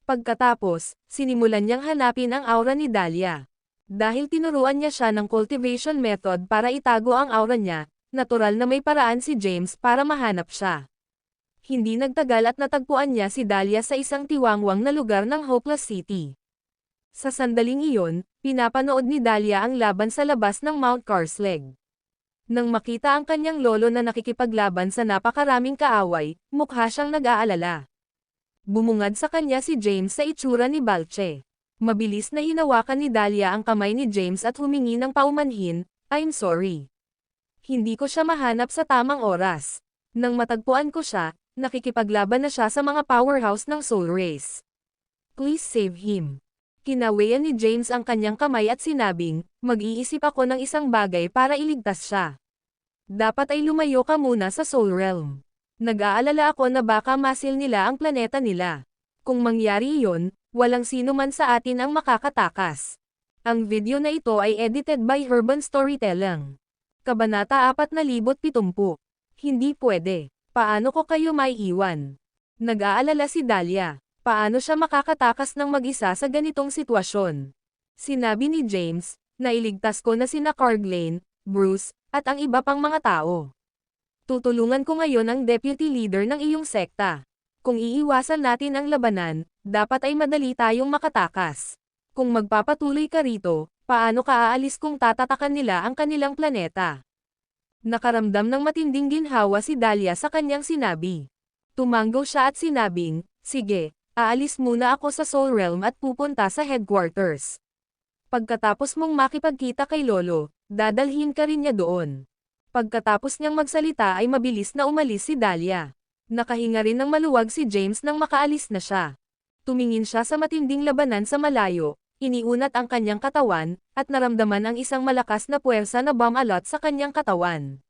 Pagkatapos, sinimulan niyang hanapin ang aura ni Dahlia. Dahil tinuruan niya siya ng cultivation method para itago ang aura niya, natural na may paraan si James para mahanap siya. Hindi nagtagal at natagpuan niya si Dahlia sa isang tiwangwang na lugar ng Hopeless City. Sa sandaling iyon, pinapanood ni Dahlia ang laban sa labas ng Mount Carslurg. Nang makita ang kanyang lolo na nakikipaglaban sa napakaraming kaaway, mukha siyang nag-aalala. Bumungad sa kanya si James sa itsura ni Balche. Mabilis na hinawakan ni Dahlia ang kamay ni James at humingi ng paumanhin, "I'm sorry. Hindi ko siya mahanap sa tamang oras. Nang matagpuan ko siya, nakikipaglaban na siya sa mga powerhouse ng Soul Race. Please save him." Kinawayan ni James ang kanyang kamay at sinabing, "Mag-iisip ako ng isang bagay para iligtas siya. Dapat ay lumayo ka muna sa Soul Realm. Nag-aalala ako na baka masil nila ang planeta nila. Kung mangyari iyon, walang sino man sa atin ang makakatakas." Ang video na ito ay edited by Herban Storytelling. Kabanata 4070. Hindi pwede. Paano ko kayo maiiwan? Nag-aalala si Dahlia. Paano siya makakatakas ng mag-isa sa ganitong sitwasyon? Sinabi ni James, "Nailigtas ko na sina Carglane, Bruce, at ang iba pang mga tao. Tutulungan ko ngayon ang deputy leader ng iyong sekta. Kung iiwasan natin ang labanan, dapat ay madali tayong makatakas. Kung magpapatuloy ka rito, paano ka aalis kung tatatakan nila ang kanilang planeta?" Nakaramdam ng matinding ginhawa si Dahlia sa kanyang sinabi. Tumanggo siya at sinabing, "Sige, aalis muna ako sa Soul Realm at pupunta sa headquarters. Pagkatapos mong makipagkita kay Lolo, dadalhin ka rin niya doon." Pagkatapos niyang magsalita ay mabilis na umalis si Dahlia. Nakahinga rin ng maluwag si James nang makaalis na siya. Tumingin siya sa matinding labanan sa malayo, iniunat ang kanyang katawan, at naramdaman ang isang malakas na puwersa na bumalot sa kanyang katawan.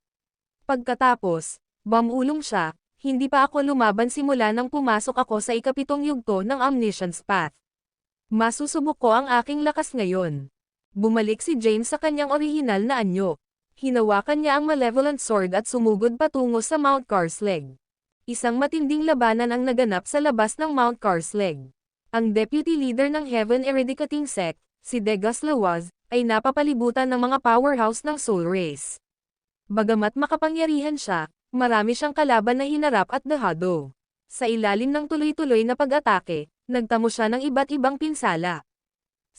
Pagkatapos, bumulong siya, "Hindi pa ako lumaban simula nang pumasok ako sa ikapitong yugto ng Omniscience Path. Masusubok ko ang aking lakas ngayon." Bumalik si James sa kanyang orihinal na anyo. Hinawakan niya ang malevolent sword at sumugod patungo sa Mount Karslake. Isang matinding labanan ang naganap sa labas ng Mount Karslake. Ang deputy leader ng Heaven Eradicating Sect, si Degas Lawaz, ay napapalibutan ng mga powerhouse ng Soul Race. Bagamat makapangyarihan siya, marami siyang kalaban na hinarap at dahado. Sa ilalim ng tuloy-tuloy na pag-atake, nagtamo siya ng iba't ibang pinsala.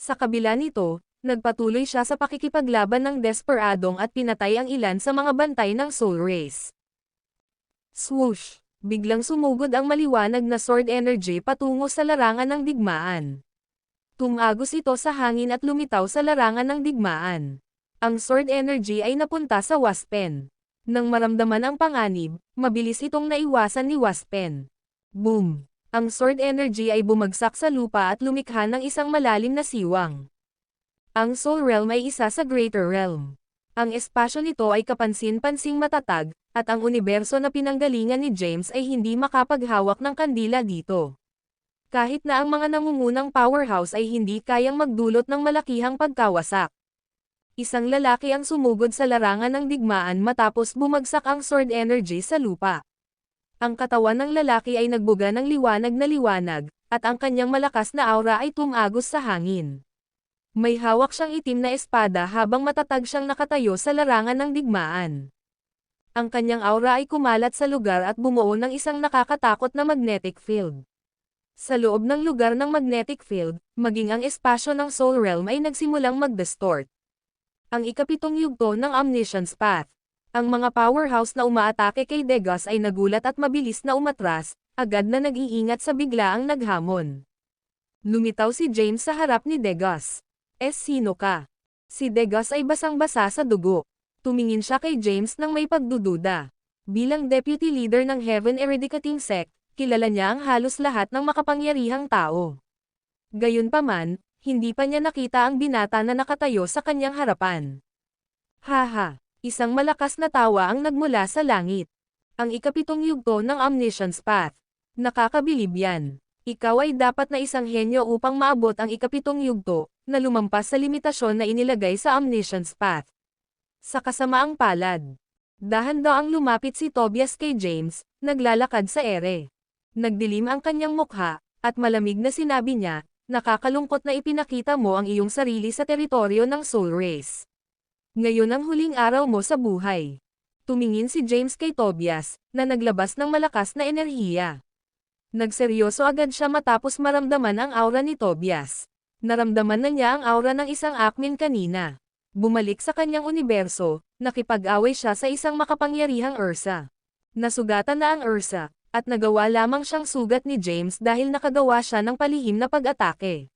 Sa kabila nito, nagpatuloy siya sa pakikipaglaban ng desperadong at pinatay ang ilan sa mga bantay ng Soul Race. Swoosh! Biglang sumugod ang maliwanag na sword energy patungo sa larangan ng digmaan. Tumagos ito sa hangin at lumitaw sa larangan ng digmaan. Ang sword energy ay napunta sa Waspen. Nang maramdaman ang panganib, mabilis itong naiwasan ni Waspen. Boom! Ang sword energy ay bumagsak sa lupa at lumikha ng isang malalim na siwang. Ang Soul Realm ay isa sa Greater Realm. Ang espasyo nito ay kapansin-pansing matatag, at ang universo na pinanggalingan ni James ay hindi makapaghawak ng kandila dito. Kahit na ang mga nangungunang powerhouse ay hindi kayang magdulot ng malakihang pagkawasak. Isang lalaki ang sumugod sa larangan ng digmaan matapos bumagsak ang sword energy sa lupa. Ang katawan ng lalaki ay nagbuga ng liwanag na liwanag, at ang kanyang malakas na aura ay tumagos sa hangin. May hawak siyang itim na espada habang matatag siyang nakatayo sa larangan ng digmaan. Ang kanyang aura ay kumalat sa lugar at bumuo ng isang nakakatakot na magnetic field. Sa loob ng lugar ng magnetic field, maging ang espasyo ng Soul Realm ay nagsimulang mag-distort. Ang ikapitong yugto ng Omniscience Path. Ang mga powerhouse na umaatake kay Degas ay nagulat at mabilis na umatras, agad na nag-iingat sa biglaang naghamon. Lumitaw si James sa harap ni Degas. Sino ka? Si Degas ay basang-basa sa dugo. Tumingin siya kay James nang may pagdududa. Bilang deputy leader ng Heaven Eradicating Sect, kilala niya ang halos lahat ng makapangyarihang tao. Gayunpaman, hindi pa niya nakita ang binata na nakatayo sa kanyang harapan. Haha, isang malakas na tawa ang nagmula sa langit. Ang ikapitong yugto ng Omniscience Path. Nakakabilib yan. Ikaw ay dapat na isang henyo upang maabot ang ikapitong yugto, na lumampas sa limitasyon na inilagay sa Omniscience Path. Sa kasamaang palad. Dahan-daang lumapit si Tobias kay James, naglalakad sa ere. Nagdilim ang kanyang mukha, at malamig na sinabi niya, nakakalungkot na ipinakita mo ang iyong sarili sa teritoryo ng Soul Race. Ngayon ang huling araw mo sa buhay. Tumingin si James kay Tobias, na naglabas ng malakas na enerhiya. Nagseryoso agad siya matapos maramdaman ang aura ni Tobias. Naramdaman na niya ang aura ng isang Akmin kanina. Bumalik sa kanyang universo, nakipag-away siya sa isang makapangyarihang Ursa. Nasugatan na ang Ursa, at nagawa lamang siyang sugat ni James dahil nakagawa siya ng palihim na pag-atake.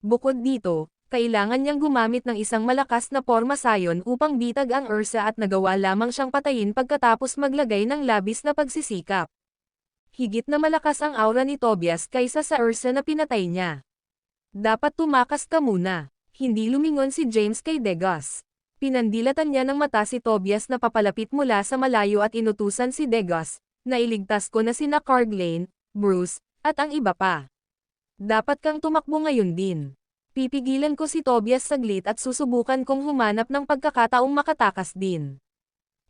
Bukod dito, kailangan niyang gumamit ng isang malakas na forma sayon upang bitag ang Ursa at nagawa lamang siyang patayin pagkatapos maglagay ng labis na pagsisikap. Higit na malakas ang aura ni Tobias kaysa sa Ursa na pinatay niya. Dapat tumakas ka muna. Hindi lumingon si James kay Degas. Pinandilatan niya ng mata si Tobias na papalapit mula sa malayo at inutusan si Degas, na iligtas ko na sina Carglane, Bruce, at ang iba pa. Dapat kang tumakbo ngayon din. Pipigilan ko si Tobias saglit at susubukan kong humanap ng pagkakataong makatakas din.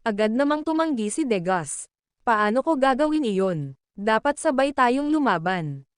Agad namang tumanggi si Degas. Paano ko gagawin iyon? Dapat sabay tayong lumaban.